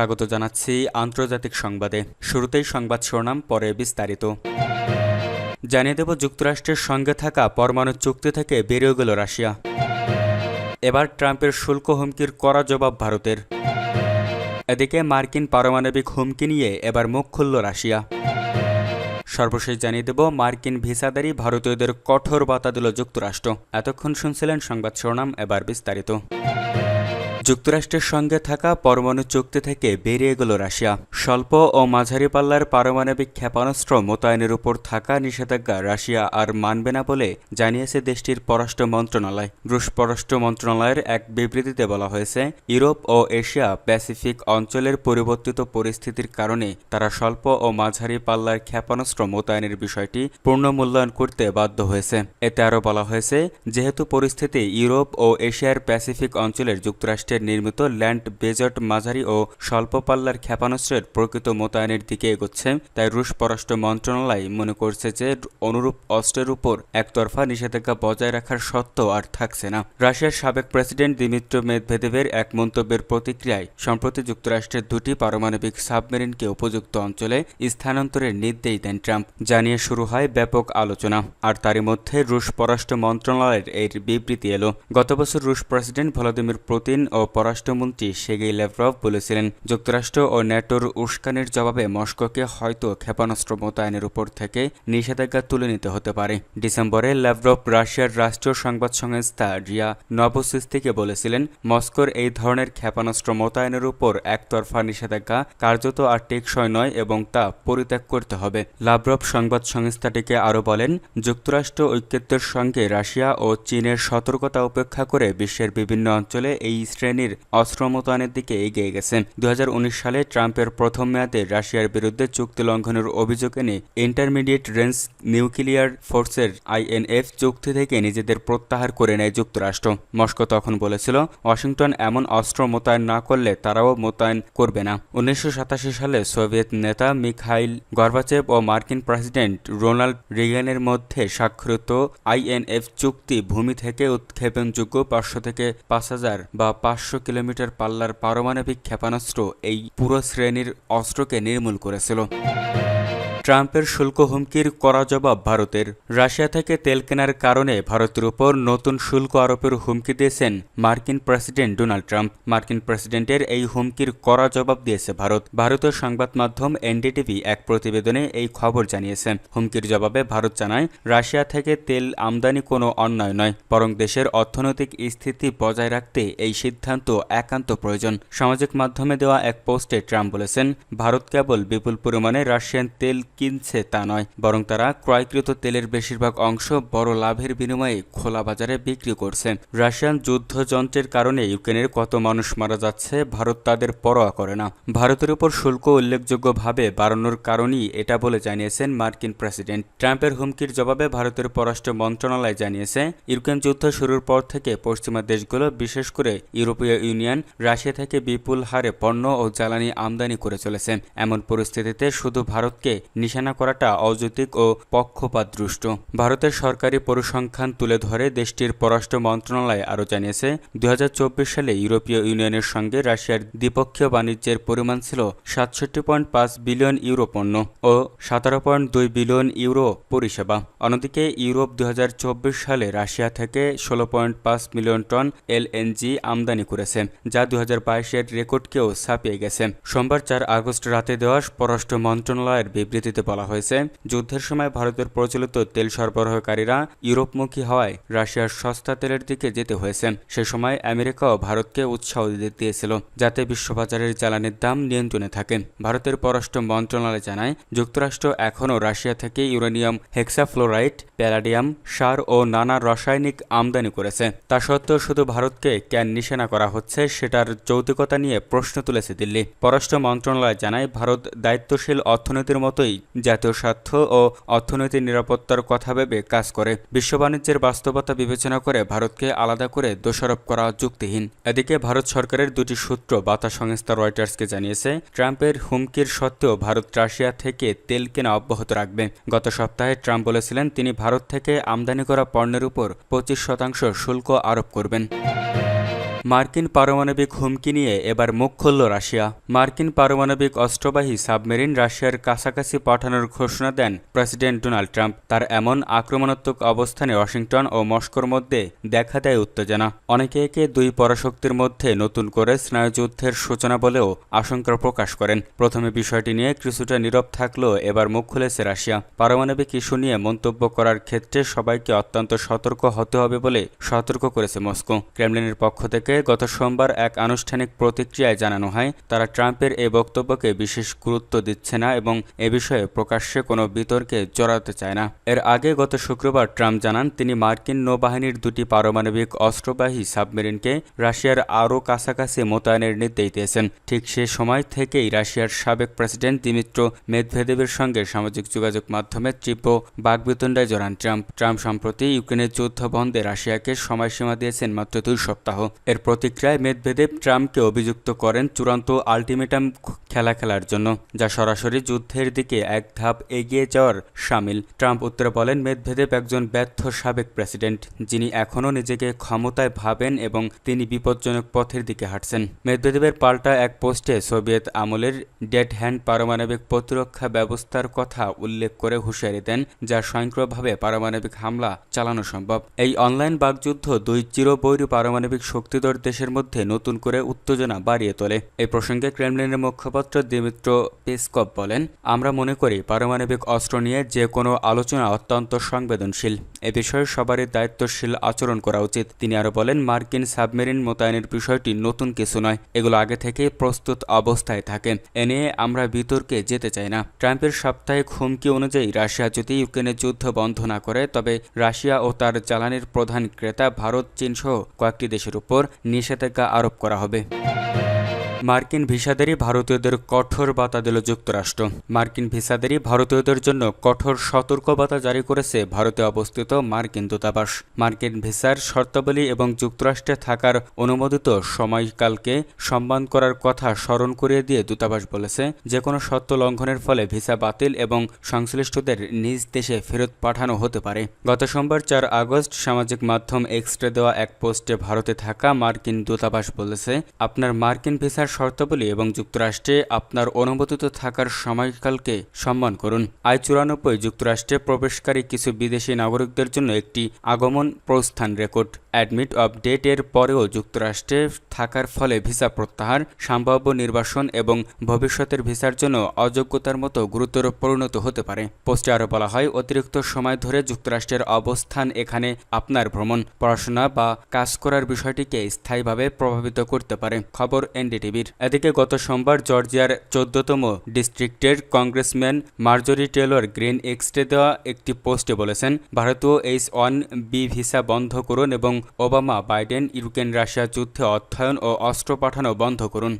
স্বাগত জানাচ্ছি আন্তর্জাতিক সংবাদে। শুরুতেই সংবাদ শিরোনাম, পরে বিস্তারিত। জানিয়ে দেব, যুক্তরাষ্ট্রের সঙ্গে থাকা পরমাণু চুক্তি থেকে বেরিয়ে গেল রাশিয়া। এবার ট্রাম্পের শুল্ক হুমকির কড়া জবাব ভারতের। এদিকে মার্কিন পারমাণবিক হুমকি নিয়ে এবার মুখ খুলল রাশিয়া। সর্বশেষ জানিয়ে দেব, মার্কিন ভিসাদারী ভারতীয়দের কঠোর বার্তা দিল যুক্তরাষ্ট্র। এতক্ষণ শুনছিলেন সংবাদ শিরোনাম, এবার বিস্তারিত। যুক্তরাষ্ট্রের সঙ্গে থাকা পরমাণু চুক্তি থেকে বেরিয়ে গেল রাশিয়া। স্বল্প ও মাঝারি পাল্লার পারমাণবিক ক্ষেপণাস্ত্র মোতায়েনের উপর থাকা নিষেধাজ্ঞা রাশিয়া আর মানবে না বলে জানিয়েছে দেশটির পররাষ্ট্র মন্ত্রণালয়। রুশ পররাষ্ট্র মন্ত্রণালয়ের এক বিবৃতিতে বলা হয়েছে, ইউরোপ ও এশিয়া প্যাসিফিক অঞ্চলের পরিবর্তিত পরিস্থিতির কারণে তারা স্বল্প ও মাঝারি পাল্লার ক্ষেপণাস্ত্র মোতায়েনের বিষয়টি পূর্ণ মূল্যায়ন করতে বাধ্য হয়েছে। এতে আরও বলা হয়েছে, যেহেতু পরিস্থিতি ইউরোপ ও এশিয়ার প্যাসিফিক অঞ্চলের যুক্তরাষ্ট্রের নির্মিত ল্যান্ড বেজড মাঝারি ও স্বল্প পাল্লার ক্ষেপণাস্ত্রের প্রকৃত মোতায়েনের দিকে এগোচ্ছে, তাই রুশ পররাষ্ট্র মন্ত্রণালয় মনে করছে যে অনুরূপ অস্ত্রের উপর একতরফা নিষেধাজ্ঞা বজায় রাখার সত্ত্ব আর থাকছে না। রাশিয়ার সাবেক প্রেসিডেন্ট দিমিত্র মেদভেদেভের এক মন্তব্যের প্রতিক্রিয়ায় সম্প্রতি যুক্তরাষ্ট্রের দুটি পারমাণবিক সাবমেরিনকে উপযুক্ত অঞ্চলে স্থানান্তরের নির্দেশ দেন ট্রাম্প। জানিয়ে শুরু হয় ব্যাপক আলোচনা, আর তারই মধ্যে রুশ পররাষ্ট্র মন্ত্রণালয়ের এর বিবৃতি এলো। গত বছর রুশ প্রেসিডেন্ট ভ্লাদিমির পুতিন ও পররাষ্ট্রমন্ত্রী সের্গেই ল্যাভরভ বলেছিলেন, যুক্তরাষ্ট্র ও ন্যাটোর উস্কানির জবাবে মস্কোকে হয়তো ক্ষেপণাস্ত্র মোতায়েনের উপর থেকে নিষেধাজ্ঞা তুলে নিতে হতে পারে। ডিসেম্বরে ল্যাভরভ রাশিয়ার রাষ্ট্রীয় সংবাদ সংস্থা রিয়া নভোসিস্তিকে বলেছিলেন, মস্কোর এই ধরনের ক্ষেপণাস্ত্র মোতায়েনের উপর একতরফা নিষেধাজ্ঞা কার্যত আর টেকসই নয় এবং তা পরিত্যাগ করতে হবে। লাভরভ সংবাদ সংস্থাটিকে আরও বলেন, যুক্তরাষ্ট্র ঐক্যের সঙ্গে রাশিয়া ও চীনের সতর্কতা উপেক্ষা করে বিশ্বের বিভিন্ন অঞ্চলে এই শ্রেণীর অস্ত্র মোতায়েনের দিকে এগিয়ে গেছে। 2019 সালে ট্রাম্পের প্রথম মেয়াদে রাশিয়ার বিরুদ্ধে চুক্তি লঙ্ঘনের অভিযোগ এনে ইন্টারমিডিয়েট রেঞ্জ নিউক্লিয়ার ফোর্সের INF চুক্তি থেকে নিজেদের প্রত্যাহার করে নেয় যুক্তরাষ্ট্র। মস্কো তখন বলেছিল, ওয়াশিংটন এমন অস্ত্র মোতায়েন না করলে তারাও মোতায়েন করবে না। 1987 সালে সোভিয়েত নেতা মিখাইল গর্বাচেভ ও মার্কিন প্রেসিডেন্ট রোনাল্ড রিগানের মধ্যে স্বাক্ষরিত INF চুক্তি ভূমি থেকে উৎক্ষেপণযোগ্য 500 থেকে 5000 বা 500 কিলোমিটার পাল্লার পারমাণবিক ক্ষেপণাস্ত্র এই পুরো শ্রেণীর অস্ত্রকে নির্মূল করেছিল। ট্রাম্পের শুল্ক হুমকির কড়া জবাব ভারতের। রাশিয়া থেকে তেল কেনার কারণে ভারতের উপর নতুন শুল্ক আরোপের হুমকি দিয়েছেন মার্কিন প্রেসিডেন্ট ডোনাল্ড ট্রাম্প। মার্কিন প্রেসিডেন্টের এই হুমকির কড়া জবাব দিয়েছে ভারত। ভারতীয় সংবাদ মাধ্যম NDTV এক প্রতিবেদনে এই খবর জানিয়েছে। হুমকির জবাবে ভারত জানায়, রাশিয়া থেকে তেল আমদানি কোনো অন্যায় নয়, বরং দেশের অর্থনৈতিক স্থিতি বজায় রাখতে এই সিদ্ধান্ত একান্ত প্রয়োজন। সামাজিক মাধ্যমে দেওয়া এক পোস্টে ট্রাম্প বলেছেন, ভারত কেবল বিপুল পরিমাণে রাশিয়ান তেল কিনছে তা নয়, বরং তারা ক্রয়কৃত তেলের বেশিরভাগ অংশ বড় লাভের বিনিময়ে খোলা বাজারে বিক্রি করছে। রাশিয়ান যুদ্ধযন্ত্রের কারণে ইউক্রেনের কত মানুষ মারা যাচ্ছে ভারত তাদের পরোয়া করে না। ভারতের উপর শুল্ক উল্লেখযোগ্যভাবে বাড়ানোর কারণেই এটা বলে জানিয়েছেন মার্কিন প্রেসিডেন্ট। ট্রাম্পের হুমকির জবাবে ভারতের পররাষ্ট্র মন্ত্রণালয় জানিয়েছে, ইউক্রেন যুদ্ধ শুরুর পর থেকে পশ্চিমা দেশগুলো, বিশেষ করে ইউরোপীয় ইউনিয়ন, রাশিয়া থেকে বিপুল হারে পণ্য ও জ্বালানি আমদানি করে চলেছে। এমন পরিস্থিতিতে শুধু ভারতকে নিশানা করাটা অযৌক্তিক ও পক্ষপাতদুষ্ট। ভারতের সরকারি পরিসংখ্যান তুলে ধরে দেশটির পররাষ্ট্র মন্ত্রণালয় আরও জানিয়েছে, 2024 সালে ইউরোপীয় ইউনিয়নের সঙ্গে রাশিয়ার দ্বিপক্ষীয় বাণিজ্যের পরিমাণ ছিল 67.5 বিলিয়ন ইউরো পণ্য ও 17.2 বিলিয়ন ইউরো পরিষেবা। অন্যদিকে ইউরোপ 2024 সালে রাশিয়া থেকে 16.5 মিলিয়ন টন LNG আমদানি করেছে, যা 2022-এর রেকর্ডকেও ছাপিয়ে গেছে। সোমবার 4 আগস্ট রাতে দেওয়া পররাষ্ট্র মন্ত্রণালয়ের বিবৃতিতে বলা হয়েছে, যুদ্ধের সময় ভারতের প্রচলিত তেল সরবরাহকারীরা ইউরোপমুখী হওয়ায় রাশিয়ার সস্তা তেলের দিকে যেতে হয়েছে। সে সময় আমেরিকাও ভারতকে উৎসাহ দিয়েছিল যাতে বিশ্ববাজারের জ্বালানির দাম নিয়ন্ত্রণে থাকে। ভারতের পররাষ্ট্র মন্ত্রণালয় জানায়, যুক্তরাষ্ট্র এখনও রাশিয়া থেকে ইউরেনিয়াম, হেক্সাফ্লোরাইড, প্যালাডিয়াম, সার ও নানা রাসায়নিক আমদানি করেছে। তা সত্ত্বেও শুধু ভারতকে কেন নিশানা করা হচ্ছে সেটার যৌক্তিকতা নিয়ে প্রশ্ন তুলেছে দিল্লি। পররাষ্ট্র মন্ত্রণালয় জানায়, ভারত দায়িত্বশীল অর্থনীতির মতোই জাতীয় স্বার্থ ও অর্থনৈতিক নিরাপত্তার কথা ভেবে কাজ করে। বিশ্ব বাণিজ্যের বাস্তবতা বিবেচনা করে ভারতকে আলাদা করে দোষারোপ করা যুক্তিহীন। এদিকে ভারত সরকারের দুটি সূত্র বার্তা সংস্থা রয়টার্সকে জানিয়েছে, ট্রাম্পের হুমকির সত্ত্বেও ভারত রাশিয়া থেকে তেল কেনা অব্যাহত রাখবে। গত সপ্তাহে ট্রাম্প বলেছিলেন, তিনি ভারত থেকে আমদানি করা পণ্যের উপর 25% শুল্ক আরোপ করবেন। মার্কিন পারমাণবিক হুমকি নিয়ে এবার মুখ খুলল রাশিয়া। মার্কিন পারমাণবিক অস্ত্রবাহী সাবমেরিন রাশিয়ার কাছাকাছি পাঠানোর ঘোষণা দেন প্রেসিডেন্ট ডোনাল্ড ট্রাম্প। তার এমন আক্রমণাত্মক অবস্থানে ওয়াশিংটন ও মস্কোর মধ্যে দেখা দেয় উত্তেজনা। অনেকে একে দুই পরাশক্তির মধ্যে নতুন করে স্নায়ুযুদ্ধের সূচনা বলেও আশঙ্কা প্রকাশ করেন। প্রথমে বিষয়টি নিয়ে কিছুটা নীরব থাকলেও এবার মুখ খুলেছে রাশিয়া। পারমাণবিক ইস্যু নিয়ে মন্তব্য করার ক্ষেত্রে সবাইকে অত্যন্ত সতর্ক হতে হবে বলে সতর্ক করেছে মস্কো। ক্রেমলিনের পক্ষ থেকে গত সোমবার এক আনুষ্ঠানিক প্রতিক্রিয়ায় জানানো হয়, তারা ট্রাম্পের এই বক্তব্যকে বিশেষ গুরুত্ব দিচ্ছে না এবং এ বিষয়ে প্রকাশ্যে কোনো বিতর্কে জড়াতে চায় না। এর আগে গত শুক্রবার ট্রাম্প জানান তিনি মার্কিন নৌবাহিনীর দুটি পারমাণবিক অস্ত্রবাহী সাবমেরিনকে রাশিয়ার আরও কাছাকাছি মোতায়েনের নির্দেশ দিয়েছেন। ঠিক সে সময় থেকেই রাশিয়ার সাবেক প্রেসিডেন্ট দিমিত্রো মেদভেদেবের সঙ্গে সামাজিক যোগাযোগ মাধ্যমে তীব্র বাকবিতণ্ডায় জড়ান ট্রাম্প সম্প্রতি ইউক্রেনের যুদ্ধ বন্ধে রাশিয়াকে সময়সীমা দিয়েছেন মাত্র 2 সপ্তাহ। এর প্রতিক্রিয়ায় মেদভেদেব ট্রাম্পকে অভিযুক্ত করেন চূড়ান্ত আল্টিমেটাম খেলার জন্য, যা সরাসরি যুদ্ধের দিকে এক ধাপ এগিয়ে যাওয়ার শামিল। ট্রাম্প উত্তরে বলেন, মেদভেদেব একজন ব্যর্থ সাবেক প্রেসিডেন্ট, যিনি এখনও নিজেকে ক্ষমতায় ভাবেন এবং তিনি বিপজ্জনক পথের দিকে হাঁটছেন। মেদভেদেবের পাল্টা এক পোস্টে সোভিয়েত আমলের ডেড হ্যান্ড পারমাণবিক প্রতিরক্ষা ব্যবস্থার কথা উল্লেখ করে হুঁশিয়ারি দেন, যা স্বয়ংক্রিয়ভাবে পারমাণবিক হামলা চালানো সম্ভব। এই অনলাইন বাকযুদ্ধ দুই চিরবৈরী পারমাণবিক শক্তিধর দেশের মধ্যে নতুন করে উত্তেজনা বাড়িয়ে তোলে। এই প্রসঙ্গে ক্রেমলিনের মুখপাত্র দিমিত্রো পেসকভ বলেন, আমরা মনে করি পারমাণবিক অস্ত্র নিয়ে যে কোনো আলোচনা অত্যন্ত সংবেদনশীল। এ বিষয়ে সবারই দায়িত্বশীল আচরণ করা উচিত। তিনি আরও বলেন, মার্কিন সাবমেরিন মোতায়েনের বিষয়টি নতুন কিছু নয়, এগুলো আগে থেকেই প্রস্তুত অবস্থায় থাকে। এ নিয়ে আমরা বিতর্কে যেতে চাই না। ট্রাম্পের সাপ্তাহিক হুমকি অনুযায়ী রাশিয়া যদি ইউক্রেনের যুদ্ধ বন্ধ না করে, তবে রাশিয়া ও তার জ্বালানির প্রধান ক্রেতা ভারত, চীন সহ কয়েকটি দেশের উপর নিষেধাজ্ঞা আরোপ করা হবে। মার্কিন ভিসাধারী ভারতীয়দের কঠোর বার্তা দিল যুক্তরাষ্ট্র। মার্কিন ভিসাধারী ভারতীয়দের জন্য কঠোর সতর্কবার্তা জারি করেছে ভারতে অবস্থিত মার্কিন দূতাবাস। মার্কিন ভিসার শর্তাবলী এবং যুক্তরাষ্ট্রে থাকার অনুমোদিত সময়কালকে সম্মান করার কথা স্মরণ করিয়ে দিয়ে দূতাবাস বলেছে, যে কোনো শর্ত লঙ্ঘনের ফলে ভিসা বাতিল এবং সংশ্লিষ্টদের নিজ দেশে ফেরত পাঠানো হতে পারে। গত সোমবার 4 আগস্ট সামাজিক মাধ্যম এক্সে দেওয়া এক পোস্টে ভারতে থাকা মার্কিন দূতাবাস বলেছে, আপনার মার্কিন ভিসার শর্তাবলী এবং যুক্তরাষ্ট্রে আপনার অনুমোদিত থাকার সময়কালকে সম্মান করুন। I-94 যুক্তরাষ্ট্রে প্রবেশকারী কিছু বিদেশি নাগরিকদের জন্য একটি আগমন প্রস্থান রেকর্ড অ্যাডমিট অফ ডেট এর পরেও যুক্তরাষ্ট্রে থাকার ফলে ভিসা প্রত্যাহার, সম্ভাব্য নির্বাসন এবং ভবিষ্যতের ভিসার জন্য অযোগ্যতার মতো গুরুতর পরিণত হতে পারে। পোস্টে আরও বলা হয়, অতিরিক্ত সময় ধরে যুক্তরাষ্ট্রের অবস্থান এখানে আপনার ভ্রমণ, পড়াশোনা বা কাজ করার বিষয়টিকে স্থায়ীভাবে প্রভাবিত করতে পারে। খবর NDTV। এদিকে গত সোমবার জর্জিয়ার 14তম ডিস্ট্রিক্টের কংগ্রেসম্যান মার্জরি টেলর গ্রিন এক্সে দেওয়া একটি পোস্টে বলেছেন, ভারতীয় H-1B ভিসা বন্ধ করুন এবং ওবামা বাইডেন ইউক্রেন রাশিয়া যুদ্ধে অর্থায়ন ও অস্ত্র পাঠানো বন্ধ করুন।